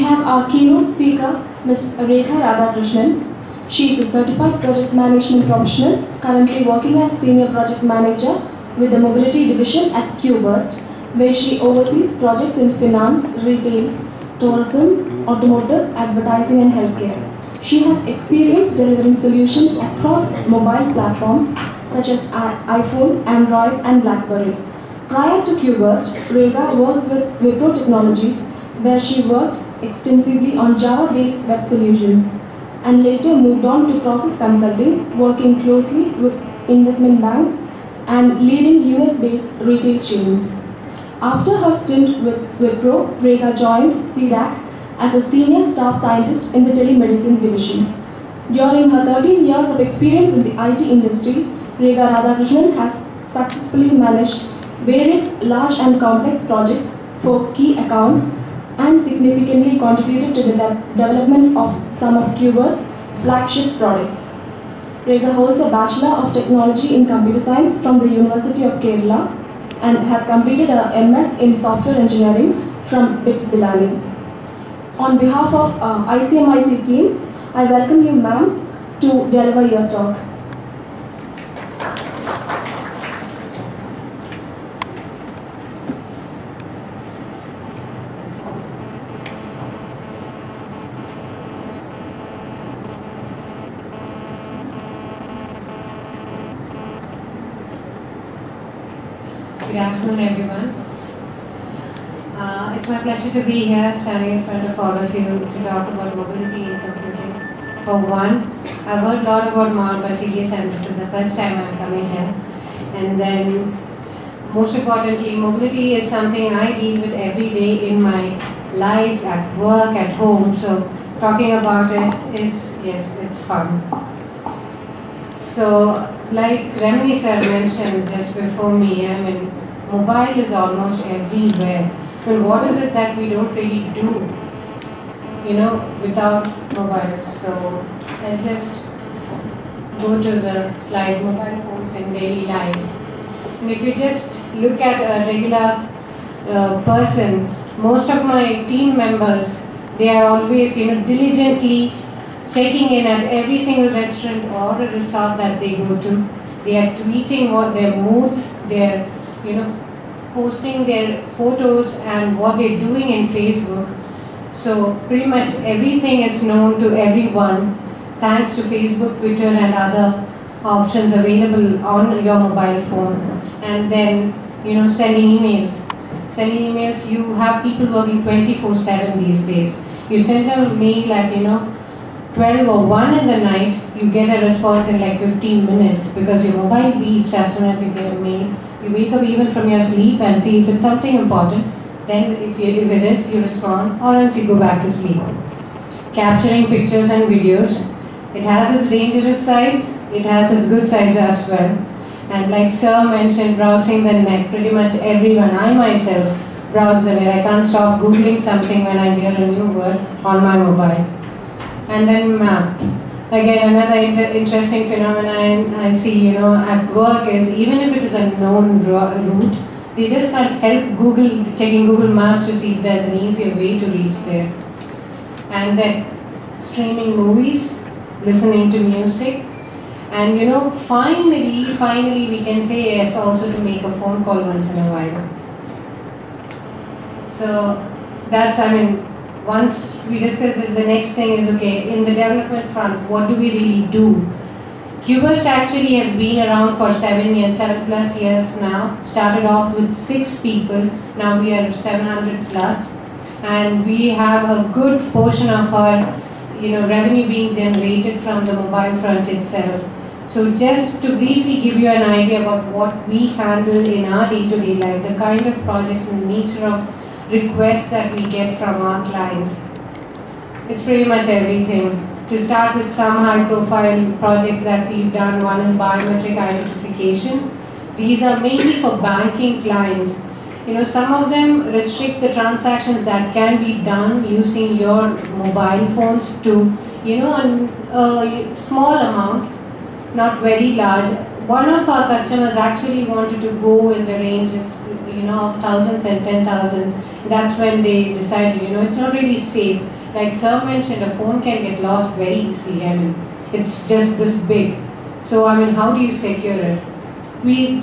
have our keynote speaker, Ms. Rekha Radhakrishnan. She is a certified project management professional, currently working as senior project manager with the mobility division at QBurst, where she oversees projects in finance, retail, tourism, automotive, advertising and healthcare. She has experience delivering solutions across mobile platforms such as iPhone, Android and BlackBerry. Prior to QBurst, Rekha worked with Wipro Technologies, where she worked extensively on Java-based web solutions, and later moved on to process consulting, working closely with investment banks and leading US-based retail chains. After her stint with Wipro, Rekha joined CDAC as a senior staff scientist in the telemedicine division. During her 13 years of experience in the IT industry, Rekha Radhakrishnan has successfully managed various large and complex projects for key accounts and significantly contributed to the development of some of QBurst's flagship products. Rekha holds a Bachelor of Technology in Computer Science from the University of Kerala and has completed a MS in Software Engineering from BITS Pilani. On behalf of ICMIC team, I welcome you, ma'am, to deliver your talk. Good afternoon, everyone. It's my pleasure to be here, standing in front of all of you to talk about mobility in computing. For one, I've heard a lot about Mount Basilius, and this is the first time I'm coming here. And then, most importantly, mobility is something I deal with every day in my life, at work, at home. So, talking about it is, yes, it's fun. So, like Remini sir mentioned just before me, I mean, mobile is almost everywhere. I mean, what is it that we don't really do, without mobiles? So, I'll just go to the slide, mobile phones in daily life. And if you just look at a regular person, most of my team members, they are always, diligently checking in at every single restaurant or a resort that they go to. They are tweeting what their moods, they're, posting their photos and what they're doing in Facebook. So pretty much everything is known to everyone thanks to Facebook, Twitter and other options available on your mobile phone. And then, sending emails. Sending emails, you have people working 24/7 these days. You send a mail at, 12 or 1 in the night, you get a response in like 15 minutes because your mobile beeps as soon as you get a mail. You wake up even from your sleep and see if it's something important. Then if it is, you respond, or else you go back to sleep. Capturing pictures and videos. It has its dangerous sides, it has its good sides as well. And like Sir mentioned, browsing the net, pretty much everyone, I myself browse the net. I can't stop Googling something when I hear a new word on my mobile. And then map. Again, another interesting phenomenon I see, at work is even if it is a known route, they just can't help checking Google Maps to see if there's an easier way to reach there. And then streaming movies, listening to music, and finally we can say yes also to make a phone call once in a while. So that's, once we discuss this, the next thing is, okay, in the development front, what do we really do? QBurst actually has been around for 7+ years now. Started off with 6 people, now we are 700 plus. And we have a good portion of our revenue being generated from the mobile front itself. So just to briefly give you an idea about what we handle in our day-to-day life, the kind of projects and the nature of requests that we get from our clients. It's pretty much everything. To start with some high-profile projects that we've done, one is biometric identification. These are mainly for banking clients. Some of them restrict the transactions that can be done using your mobile phones to, a small amount, not very large. One of our customers actually wanted to go in the ranges, of thousands and 10,000s. That's when they decided, it's not really safe. Like Sir mentioned, a phone can get lost very easily. I mean, it's just this big. So, I mean, how do you secure it? We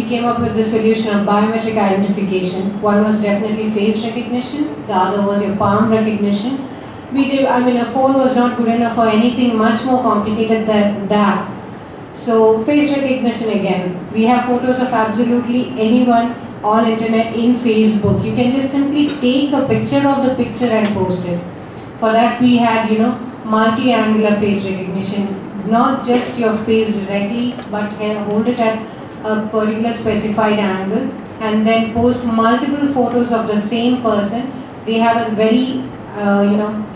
came up with the solution of biometric identification. One was definitely face recognition. The other was your palm recognition. A phone was not good enough for anything much more complicated than that. So, face recognition again. We have photos of absolutely anyone on internet, in Facebook. You can just simply take a picture of the picture and post it. For that we had, multi-angular face recognition. Not just your face directly, but hold it at a particular specified angle and then post multiple photos of the same person. They have a very, a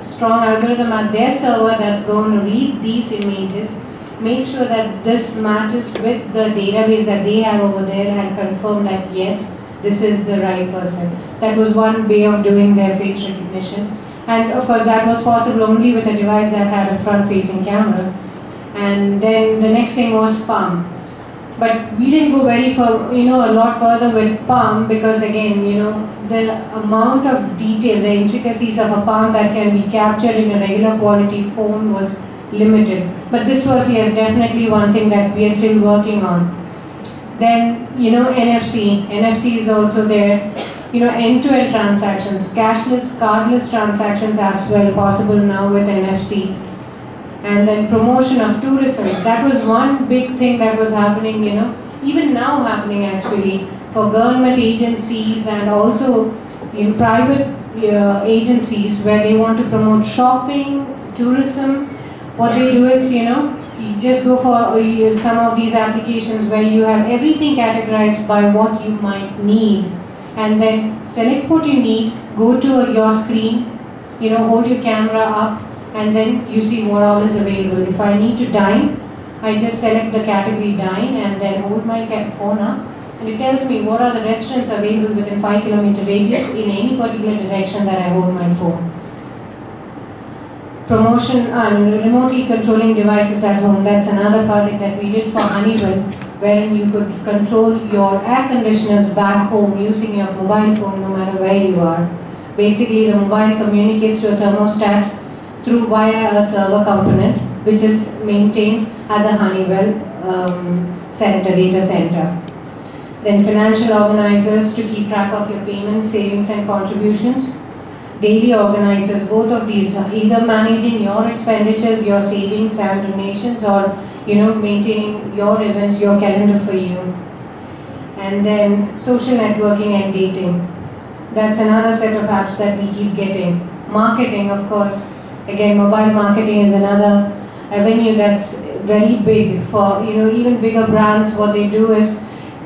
strong algorithm at their server that's going to read these images, make sure that this matches with the database that they have over there and confirm that yes, this is the right person. That was one way of doing their face recognition. And of course that was possible only with a device that had a front-facing camera. And then the next thing was palm. But we didn't go a lot further with palm because again, the amount of detail, the intricacies of a palm that can be captured in a regular quality phone was limited. But this was, yes, definitely one thing that we are still working on. Then, NFC. NFC is also there. End-to-end transactions, cashless, cardless transactions as well possible now with NFC. And then promotion of tourism. That was one big thing that was happening, even now happening actually for government agencies and also in private agencies where they want to promote shopping, tourism. What they do is, you just go for some of these applications where you have everything categorized by what you might need. And then select what you need, go to your screen, hold your camera up, and then you see what all is available. If I need to dine, I just select the category dine and then hold my phone up, and it tells me what are the restaurants available within 5-kilometer radius in any particular direction that I hold my phone. Promotion and remotely controlling devices at home. That's another project that we did for Honeywell, wherein you could control your air conditioners back home using your mobile phone no matter where you are. Basically, the mobile communicates to a thermostat via a server component, which is maintained at the Honeywell data center. Then financial organizers to keep track of your payments, savings and contributions. Daily organizers, both of these, either managing your expenditures, your savings and donations, or maintaining your events, your calendar for you. And then social networking and dating. That's another set of apps that we keep getting. Marketing, of course. Again, mobile marketing is another avenue that's very big for, even bigger brands. What they do is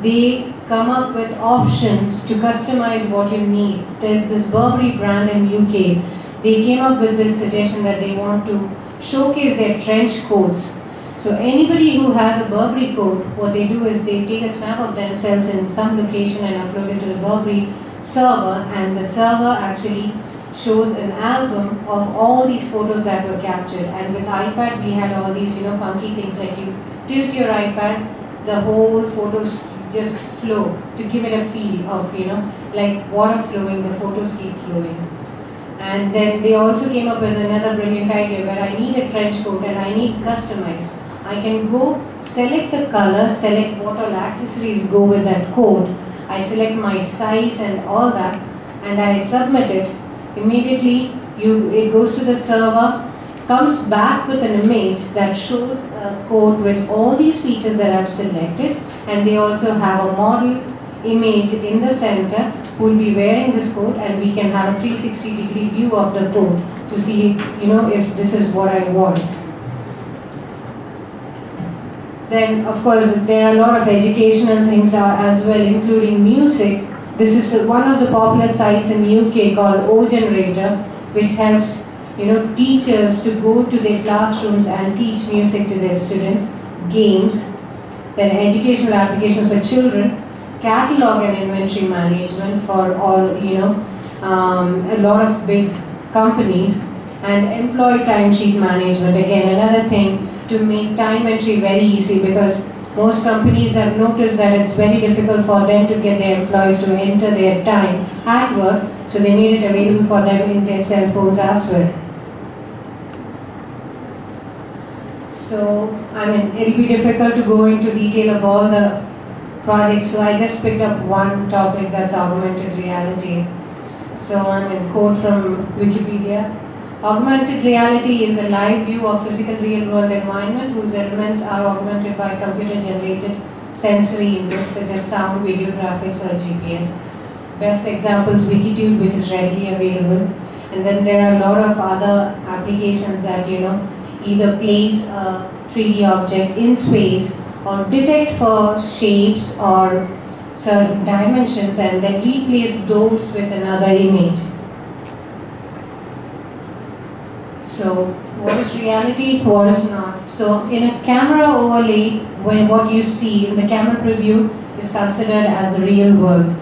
they come up with options to customize what you need. There's this Burberry brand in UK. They came up with this suggestion that they want to showcase their trench coats. So anybody who has a Burberry coat, what they do is they take a snap of themselves in some location and upload it to the Burberry server, and the server actually shows an album of all these photos that were captured. And with iPad we had all these funky things like you tilt your iPad, the whole photos just flow to give it a feel of like water flowing, the photos keep flowing. And then they also came up with another brilliant idea where I need a trench coat and I need customized. I can go select the color, select what all accessories go with that coat. I select my size and all that, and I submit it. Immediately it goes to the server, comes back with an image that shows a coat with all these features that I've selected, and they also have a model image in the center who will be wearing this coat, and we can have a 360-degree view of the coat to see if this is what I want. Then of course there are a lot of educational things as well, including music. This is one of the popular sites in UK called OGenerator, which helps teachers to go to their classrooms and teach music to their students, games, then educational applications for children, catalog and inventory management for all, a lot of big companies, and employee timesheet management. Again, another thing to make time entry very easy, because Most companies have noticed that it's very difficult for them to get their employees to enter their time at work, so they made it available for them in their cell phones as well. So, it'll be difficult to go into detail of all the projects, so I just picked up one topic, that's augmented reality. So, quote from Wikipedia. Augmented reality is a live view of physical real-world environment whose elements are augmented by computer-generated sensory input such as sound, video, graphics, or GPS. Best examples, Wikitube, which is readily available. And then there are a lot of other applications that, either place a 3D object in space or detect for shapes or certain dimensions and then replace those with another image. So, what is reality, what is not? So, in a camera overlay, what you see in the camera preview is considered as the real world.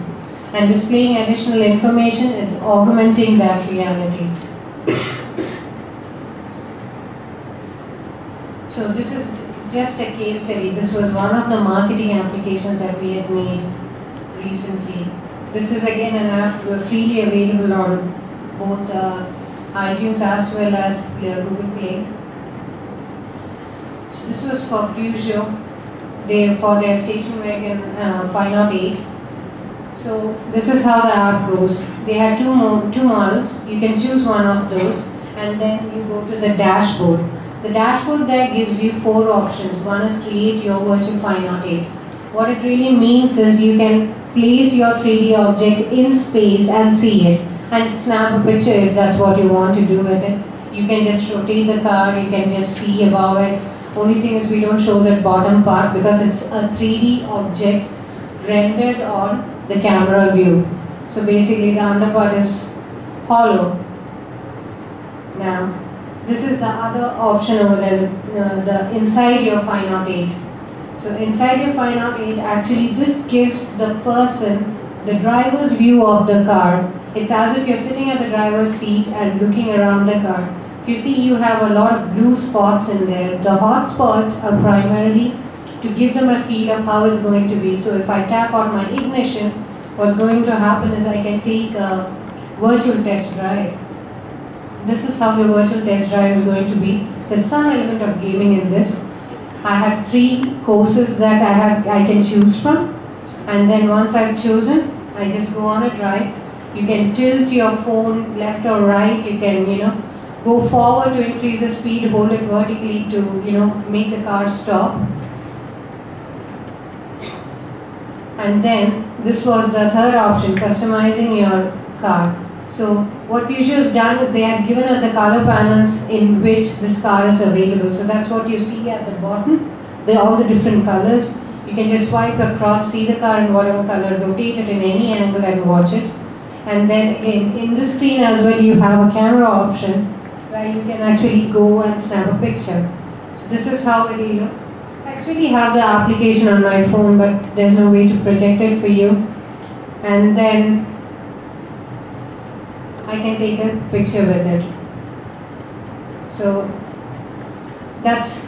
And displaying additional information is augmenting that reality. So, this is just a case study. This was one of the marketing applications that we had made recently. This is again an app freely available on both iTunes as well as Google Play. So this was for Peugeot, for their station wagon 508. So this is how the app goes. They had two models. You can choose one of those, and then you go to the dashboard. The dashboard there gives you 4 options. One is create your virtual 508. What it really means is you can place your 3D object in space and see it, and snap a picture if that's what you want to do with it. You can just rotate the car, you can just see above it. Only thing is we don't show that bottom part because it's a 3D object rendered on the camera view. So basically the under part is hollow. Now, this is the other option over there, the inside your 508. So inside your 508, actually this gives the person the driver's view of the car. It's as if you're sitting at the driver's seat and looking around the car. If you see, you have a lot of blue spots in there. The hot spots are primarily to give them a feel of how it's going to be. So if I tap on my ignition, what's going to happen is I can take a virtual test drive. This is how the virtual test drive is going to be. There's some element of gaming in this. I have 3 courses that I can choose from, and then once I've chosen, I just go on a drive. You can tilt your phone left or right. You can, go forward to increase the speed, hold it vertically to, make the car stop. And then this was the third option, customizing your car. So what Peugeot has done is they have given us the color panels in which this car is available. So that's what you see at the bottom. They're all the different colors. You can just swipe across, see the car in whatever color, rotate it in any angle and watch it. And then again, in the screen as well, you have a camera option where you can actually go and snap a picture. So this is how it will look. I actually have the application on my phone, but there's no way to project it for you. And then I can take a picture with it. So that's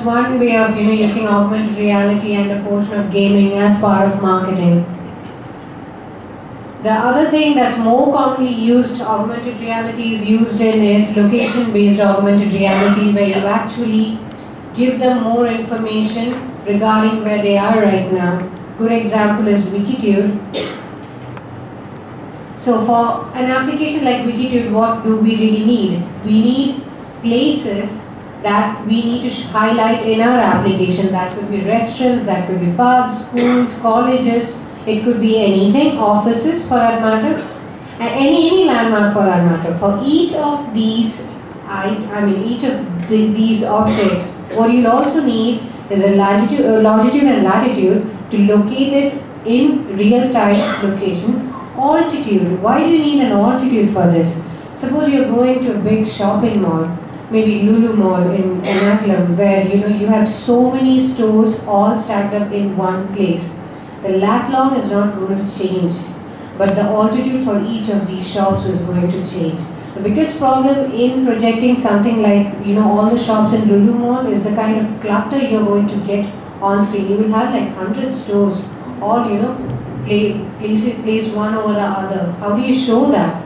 one way of using augmented reality and a portion of gaming as part of marketing. The other thing that's more commonly used, augmented reality is used in, is location-based augmented reality, where you actually give them more information regarding where they are right now. Good example is Wikitube. So for an application like Wikitube, what do we really need? We need places that we need to highlight in our application. That could be restaurants, that could be pubs, schools, colleges, it could be anything, offices for that matter, and any landmark for that matter. For each of these, these objects, what you'll also need is a longitude and latitude to locate it in real-time location. Altitude, why do you need an altitude for this? Suppose you're going to a big shopping mall, maybe Lulu Mall in Ernakulam, where you have so many stores all stacked up in one place. The lat long is not going to change, but the altitude for each of these shops is going to change. The biggest problem in projecting something like all the shops in Lulu Mall is the kind of clutter you're going to get on screen. You will have like 100 stores, all placed one over the other. How do you show that?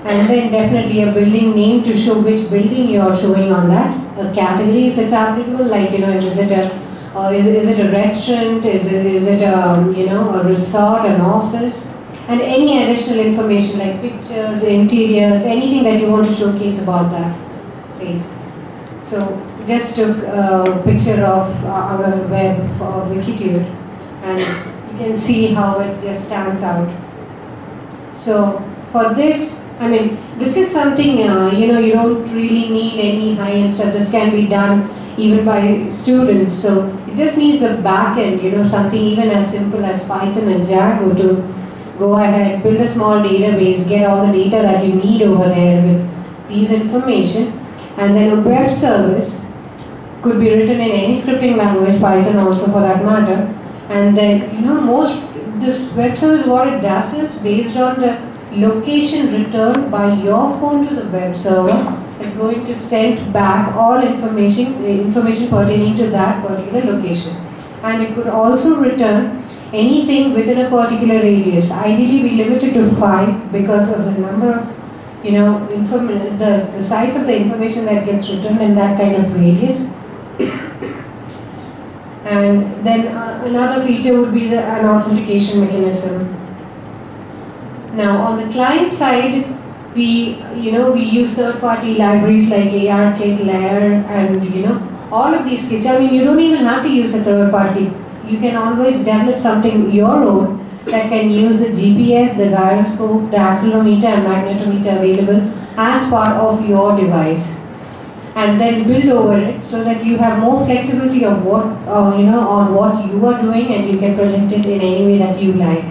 And then definitely a building name to show which building you are showing on that. A category if it's applicable, like is it a restaurant? Is it a resort, an office? And any additional information like pictures, interiors, anything that you want to showcase about that place. So just took a picture of our web for Wikitude, and you can see how it just stands out. So for this, this is something, you don't really need any high-end stuff. This can be done even by students. So it just needs a back-end, something even as simple as Python and Django to go ahead, build a small database, get all the data that you need over there with these information. And then a web service could be written in any scripting language, Python also for that matter. And then, this web service, what it does is based on the location returned by your phone to the web server, it's going to send back all information pertaining to that particular location. And it could also return anything within a particular radius. Ideally, we limit it to 5 because of the number of, the size of the information that gets returned in that kind of radius. And then another feature would be an authentication mechanism. Now, on the client side, we use third-party libraries like ARKit, Layer, and all of these kits. You don't even have to use a third party. You can always develop something your own that can use the GPS, the gyroscope, the accelerometer and magnetometer available as part of your device, and then build over it so that you have more flexibility of what on what you are doing, and you can project it in any way that you like.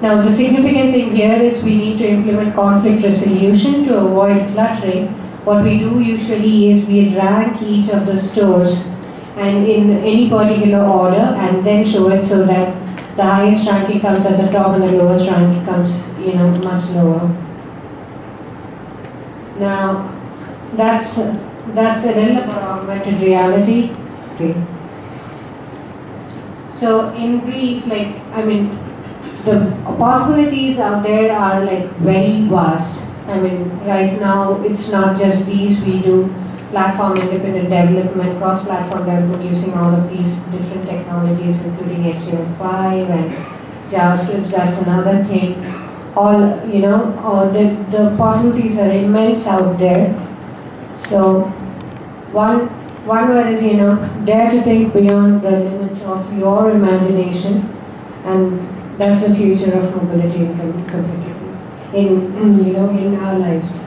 Now, the significant thing here is we need to implement conflict resolution to avoid cluttering. What we do usually is we rank each of the stores and in any particular order, and then show it so that the highest ranking comes at the top and the lowest ranking comes much lower. Now, that's a little about augmented reality. So in brief, the possibilities out there are very vast. Right now it's not just these. We do platform independent development, cross-platform development using all of these different technologies, including HTML5 and JavaScript. That's another thing. The possibilities are immense out there. So one word is dare to think beyond the limits of your imagination, and that's the future of mobility and computing in our lives.